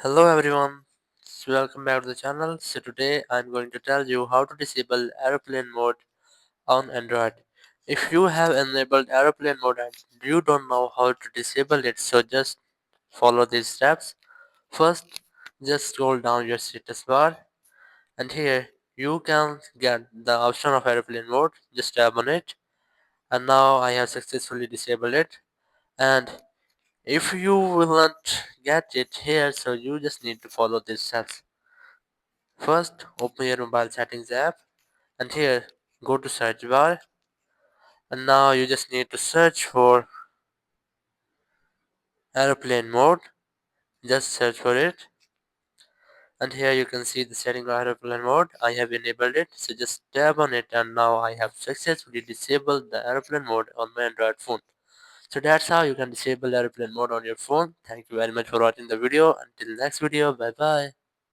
Hello everyone, welcome back to the channel. So today I'm going to tell you how to disable airplane mode on Android. If you have enabled airplane mode and you don't know how to disable it, so just follow these steps. First, just scroll down your status bar and here you can get the option of airplane mode. Just tap on it and now I have successfully disabled it. And if you will not get it here, so you just need to follow these steps. First, open your mobile settings app and here go to search bar and now you just need to search for airplane mode. Just search for it and here you can see the setting of airplane mode. I have enabled it, so just tap on it and now I have successfully disabled the airplane mode on my Android phone. So that's how you can disable airplane mode on your phone. Thank you very much for watching the video. Until next video, bye bye.